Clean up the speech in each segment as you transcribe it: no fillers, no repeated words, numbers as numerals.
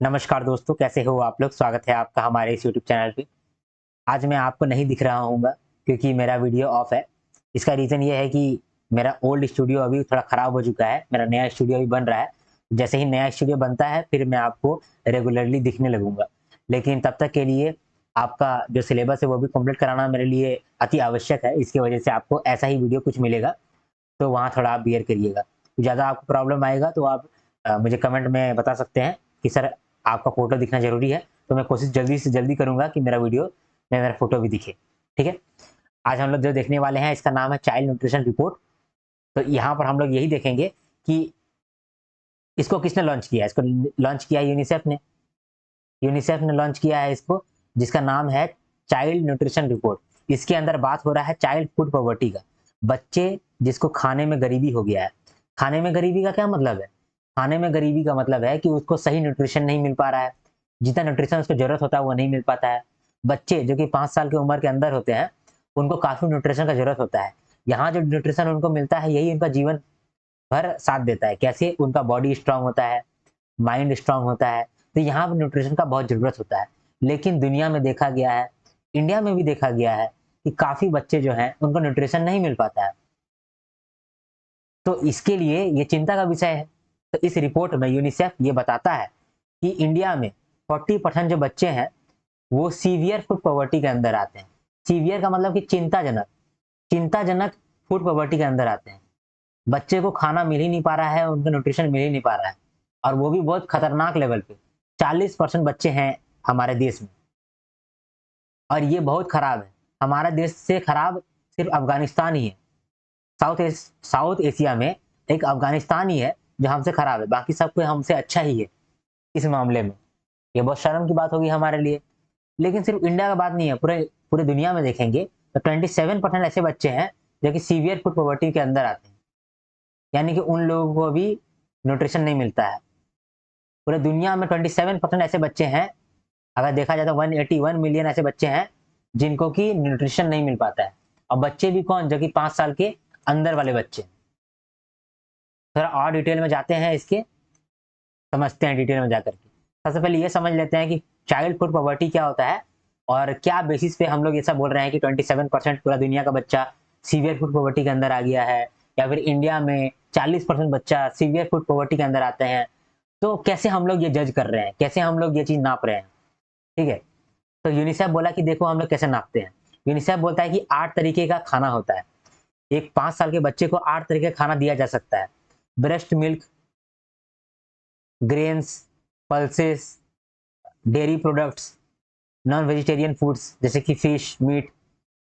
नमस्कार दोस्तों, कैसे हो आप लोग। स्वागत है आपका हमारे इस यूट्यूब चैनल पे। आज मैं आपको नहीं दिख रहा हूँगा क्योंकि मेरा वीडियो ऑफ है। इसका रीज़न ये है कि मेरा ओल्ड स्टूडियो अभी थोड़ा ख़राब हो चुका है, मेरा नया स्टूडियो अभी बन रहा है। जैसे ही नया स्टूडियो बनता है फिर मैं आपको रेगुलरली दिखने लगूँगा। लेकिन तब तक के लिए आपका जो सिलेबस है वो भी कंप्लीट कराना मेरे लिए अति आवश्यक है। इसकी वजह से आपको ऐसा ही वीडियो कुछ मिलेगा, तो वहाँ थोड़ा आप बियर करिएगा। ज़्यादा आपको प्रॉब्लम आएगा तो आप मुझे कमेंट में बता सकते हैं कि सर आपका फ़ोटो दिखना ज़रूरी है, तो मैं कोशिश जल्दी से जल्दी करूँगा कि मेरा वीडियो में मेरा फ़ोटो भी दिखे। ठीक है? आज हम लोग जो देखने वाले हैं इसका नाम है चाइल्ड न्यूट्रिशन रिपोर्ट। तो यहाँ पर हम लोग यही देखेंगे कि इसको किसने लॉन्च किया है। इसको लॉन्च किया है यूनिसेफ ने। यूनिसेफ ने लॉन्च किया है इसको, जिसका नाम है चाइल्ड न्यूट्रिशन रिपोर्ट। इसके अंदर बात हो रहा है चाइल्ड फूड पॉवर्टी का। बच्चे जिसको खाने में गरीबी हो गया है। खाने में गरीबी का क्या मतलब है? खाने में गरीबी का मतलब है कि उसको सही न्यूट्रिशन नहीं मिल पा रहा है, जितना न्यूट्रिशन उसको जरूरत होता है वो नहीं मिल पाता है। बच्चे जो कि 5 साल की उम्र के अंदर होते हैं, उनको काफी न्यूट्रिशन का जरूरत होता है। यहाँ जो न्यूट्रिशन उनको मिलता है यही उनका जीवन भर साथ देता है। कैसे? उनका बॉडी स्ट्रांग होता है, माइंड स्ट्रांग होता है। तो यहाँ पर न्यूट्रिशन का बहुत ज़रूरत होता है। लेकिन दुनिया में देखा गया है, इंडिया में भी देखा गया है कि काफ़ी बच्चे जो हैं उनको न्यूट्रिशन नहीं मिल पाता है। तो इसके लिए ये चिंता का विषय है। तो इस रिपोर्ट में यूनिसेफ ये बताता है कि इंडिया में 40% जो बच्चे हैं वो सीवियर फूड पॉवर्टी के अंदर आते हैं। सीवियर का मतलब कि चिंताजनक, चिंताजनक फूड पॉवर्टी के अंदर आते हैं। बच्चे को खाना मिल ही नहीं पा रहा है, उनको न्यूट्रिशन मिल ही नहीं पा रहा है, और वो भी बहुत खतरनाक लेवल पे। 40% बच्चे हैं हमारे देश में, और ये बहुत खराब है। हमारा देश से खराब सिर्फ अफगानिस्तान ही है। साउथ एशिया में एक अफगानिस्तान ही है जो हमसे खराब है, बाकी सब कोई हमसे अच्छा ही है इस मामले में। ये बहुत शर्म की बात होगी हमारे लिए। लेकिन सिर्फ इंडिया का बात नहीं है, पूरे पूरे दुनिया में देखेंगे तो 27% ऐसे बच्चे हैं जो कि सीवियर फूड पॉवर्टी के अंदर आते हैं, यानी कि उन लोगों को भी न्यूट्रिशन नहीं मिलता है। पूरे दुनिया में 27% ऐसे बच्चे हैं। अगर देखा जाए तो 181 मिलियन ऐसे बच्चे हैं जिनको कि न्यूट्रिशन नहीं मिल पाता है। और बच्चे भी कौन? जो कि 5 साल के अंदर वाले बच्चे। थोड़ा और डिटेल में जाते हैं, इसके समझते हैं डिटेल में जाकर के। सबसे पहले ये समझ लेते हैं कि चाइल्ड फूड पॉवर्टी क्या होता है और क्या बेसिस पे हम लोग ये सब बोल रहे हैं कि 27% पूरा दुनिया का बच्चा सीवियर फूड पॉवर्टी के अंदर आ गया है, या फिर इंडिया में 40% बच्चा सीवियर फूड पॉवर्टी के अंदर आते हैं। तो कैसे हम लोग ये जज कर रहे हैं, कैसे हम लोग ये चीज नाप रहे हैं? ठीक है, तो यूनिसेफ बोला कि देखो हम लोग कैसे नापते हैं। यूनिसेफ बोलता है कि 8 तरीके का खाना होता है। एक 5 साल के बच्चे को 8 तरीके का खाना दिया जा सकता है। Breast milk, grains, pulses, dairy products, non vegetarian foods जैसे कि fish, meat,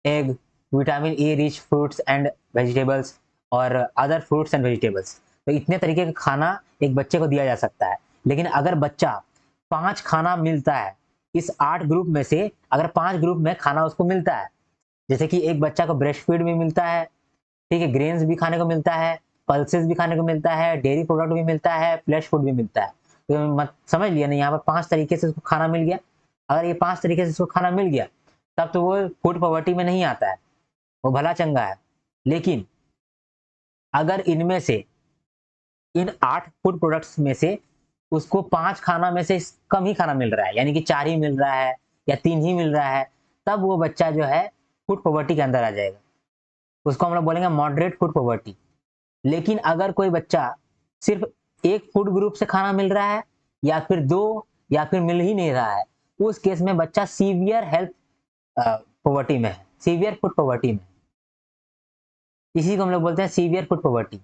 egg, vitamin A rich fruits and vegetables, और अदर फ्रूट्स एंड वेजिटेबल्स। तो इतने तरीके का खाना एक बच्चे को दिया जा सकता है। लेकिन अगर बच्चा 5 खाना मिलता है, इस 8 ग्रुप में से अगर 5 ग्रुप में खाना उसको मिलता है, जैसे कि एक बच्चा को ब्रेस्ट फीड भी मिलता है, ठीक है, ग्रेन्स भी खाने को मिलता है, पल्सेस भी खाने को मिलता है, डेयरी प्रोडक्ट भी मिलता है, फ्लैश फूड भी मिलता है। तो मत समझ लिया ना, यहाँ पर 5 तरीके से उसको खाना मिल गया। अगर ये 5 तरीके से उसको खाना मिल गया तब तो वो फूड पॉवर्टी में नहीं आता है, वो भला चंगा है। लेकिन अगर इनमें से इन 8 फूड प्रोडक्ट्स में से उसको 5 खाना में से कम ही खाना मिल रहा है, यानी कि 4 ही मिल रहा है या 3 ही मिल रहा है, तब वो बच्चा जो है फूड पॉवर्टी के अंदर आ जाएगा। उसको हम लोग बोलेंगे मॉडरेट फूड पॉवर्टी। लेकिन अगर कोई बच्चा सिर्फ एक फूड ग्रुप से खाना मिल रहा है, या फिर 2, या फिर मिल ही नहीं रहा है, उस केस में बच्चा सीवियर हेल्थ पॉवर्टी में है, सीवियर फूड पॉवर्टी में। इसी को हम लोग बोलते हैं सीवियर फूड पॉवर्टी,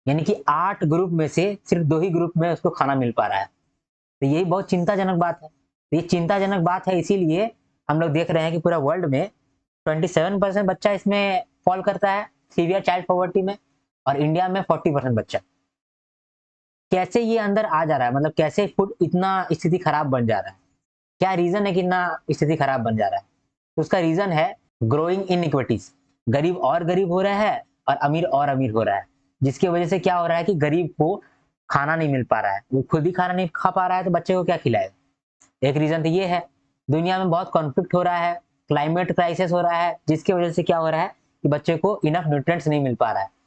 यानी कि 8 ग्रुप में से सिर्फ 2 ही ग्रुप में उसको खाना मिल पा रहा है। तो यही बहुत चिंताजनक बात है। तो ये चिंताजनक बात है, इसीलिए हम लोग देख रहे हैं कि पूरा वर्ल्ड में 27% बच्चा इसमें फॉल करता है सीवियर चाइल्ड पॉवर्टी में, और इंडिया में 40% बच्चा। कैसे ये अंदर आ जा रहा है, मतलब कैसे फूड इतना स्थिति खराब बन जा रहा है? क्या रीजन है कि इतना स्थिति खराब बन जा रहा है? तो उसका रीजन है ग्रोइंग इनइक्विटीज। गरीब और गरीब हो रहा है और अमीर हो रहा है, जिसकी वजह से क्या हो रहा है कि गरीब को खाना नहीं मिल पा रहा है, वो खुद ही खाना नहीं खा पा रहा है तो बच्चे को क्या खिलाएगा। एक रीजन तो ये है। दुनिया में बहुत कॉन्फ्लिक्ट हो रहा है, क्लाइमेट क्राइसिस हो रहा है, जिसकी वजह से क्या हो रहा है कि बच्चे को इनफ न्यूट्रिएंट्स नहीं मिल पा रहा है।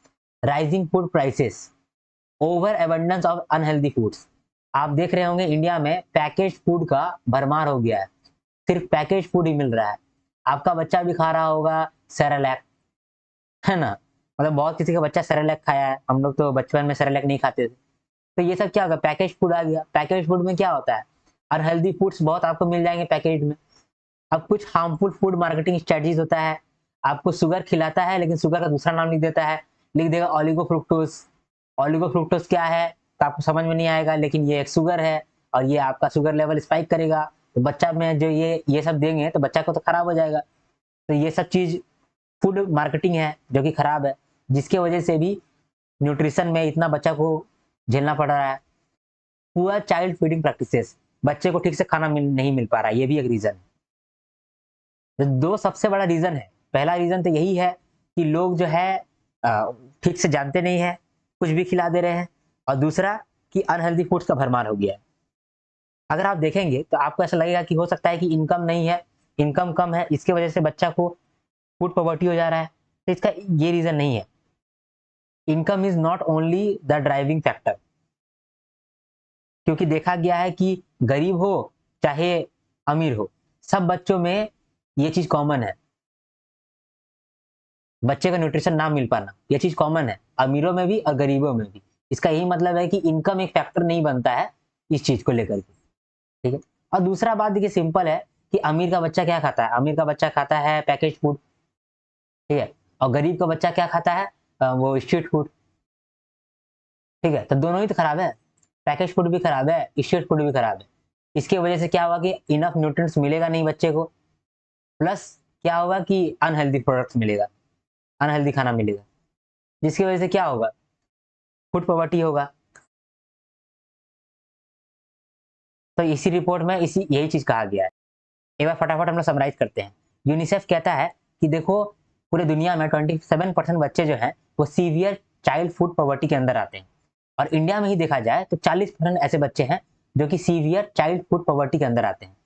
Rising food prices, over abundance of unhealthy foods, आप देख रहे होंगे इंडिया में पैकेज फूड का भरमार हो गया है, सिर्फ पैकेज फूड ही मिल रहा है। आपका बच्चा भी खा रहा होगा सेरेलैक, है ना, मतलब बहुत किसी का बच्चा सेरेलैक खाया है, हम लोग तो बचपन में सेरेलैक नहीं खाते थे। तो ये सब क्या होगा, पैकेज फूड आ गया। पैकेज फूड में क्या होता है, अनहेल्दी फूड्स बहुत आपको मिल जाएंगे पैकेज में। अब कुछ हार्मफुल फूड मार्केटिंग स्ट्रेटजीज होता है, आपको शुगर खिलाता है लेकिन शुगर का दूसरा नाम लिख देता है, लिख देगा ऑलिगो फ्रुक्टोज। ऑलिगो फ्रुक्टोज क्या है तो आपको समझ में नहीं आएगा, लेकिन ये एक शुगर है और ये आपका शुगर लेवल स्पाइक करेगा। तो बच्चा में जो ये सब देंगे तो बच्चा को तो खराब हो जाएगा। तो ये सब चीज फूड मार्केटिंग है जो कि खराब है, जिसके वजह से भी न्यूट्रिशन में इतना बच्चा को झेलना पड़ रहा है। पुअर चाइल्ड फीडिंग प्रैक्टिसेस, बच्चे को ठीक से खाना नहीं मिल पा रहा है, ये भी एक रीजन है। तो दो सबसे बड़ा रीजन है, पहला रीजन तो यही है कि लोग जो है ठीक से जानते नहीं है, कुछ भी खिला दे रहे हैं, और दूसरा कि अनहेल्दी फूड्स का भरमार हो गया है। अगर आप देखेंगे तो आपको ऐसा लगेगा कि हो सकता है कि इनकम नहीं है, इनकम कम है, इसके वजह से बच्चा को फूड पॉवर्टी हो जा रहा है। तो इसका ये रीजन नहीं है। Income is not only the driving factor, क्योंकि देखा गया है कि गरीब हो चाहे अमीर हो, सब बच्चों में ये चीज कॉमन है, बच्चे का न्यूट्रिशन ना मिल पाना, ये चीज कॉमन है अमीरों में भी और गरीबों में भी। इसका यही मतलब है कि इनकम एक फैक्टर नहीं बनता है इस चीज को लेकर के, ठीक है। और दूसरा बात देखिए सिंपल है कि अमीर का बच्चा क्या खाता है, अमीर का बच्चा खाता है पैकेज फूड, ठीक है, और गरीब का बच्चा क्या खाता है, वो स्ट्रीट फूड, ठीक है। तो दोनों ही तो खराब है, पैकेज फूड भी खराब है, स्ट्रीट फूड भी खराब है। इसकी वजह से क्या होगा कि इनफ न्यूट्रिएंट्स मिलेगा नहीं बच्चे को, प्लस क्या होगा कि अनहेल्दी प्रोडक्ट्स मिलेगा, अनहेल्दी खाना मिलेगा, जिसकी वजह से क्या होगा, फूड पॉवर्टी होगा। तो इसी रिपोर्ट में इसी यही चीज कहा गया है। एक बार फटाफट हम लोग समराइज करते हैं। यूनिसेफ कहता है कि देखो पूरे दुनिया में 27% बच्चे जो हैं वो सीवियर चाइल्ड फूड पॉवर्टी के अंदर आते हैं, और इंडिया में ही देखा जाए तो 40% ऐसे बच्चे हैं जो कि सीवियर चाइल्ड फूड पॉवर्टी के अंदर आते हैं।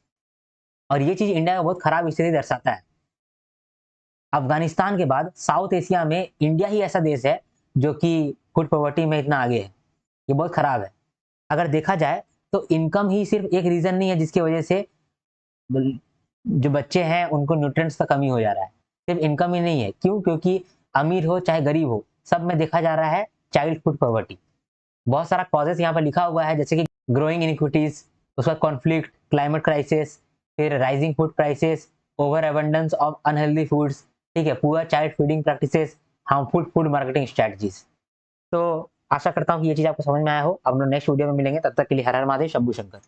और ये चीज इंडिया का बहुत खराब स्थिति दर्शाता है। अफगानिस्तान के बाद साउथ एशिया में इंडिया ही ऐसा देश है जो कि फूड पॉवर्टी में इतना आगे है, ये बहुत खराब है। अगर देखा जाए तो इनकम ही सिर्फ एक रीजन नहीं है जिसकी वजह से जो बच्चे हैं उनको न्यूट्रिएंट्स का कमी हो जा रहा है, सिर्फ इनकम ही नहीं है। क्यों, क्योंकि अमीर हो चाहे गरीब हो, सब में देखा जा रहा है चाइल्ड फूड पॉवर्टी। बहुत सारा कॉजेस यहाँ पर लिखा हुआ है, जैसे कि ग्रोइंग इनइक्विटीज, उसका कॉन्फ्लिक्ट, क्लाइमेट क्राइसिस, फिर rising food prices, over abundance of unhealthy foods, ठीक है, poor child feeding practices, harmful food marketing strategies. तो आशा करता हूँ कि ये चीज आपको समझ में आया हो। अब हम लोग नेक्स्ट वीडियो में मिलेंगे, तब तक के लिए हर हर महादेव, शंभू शंकर।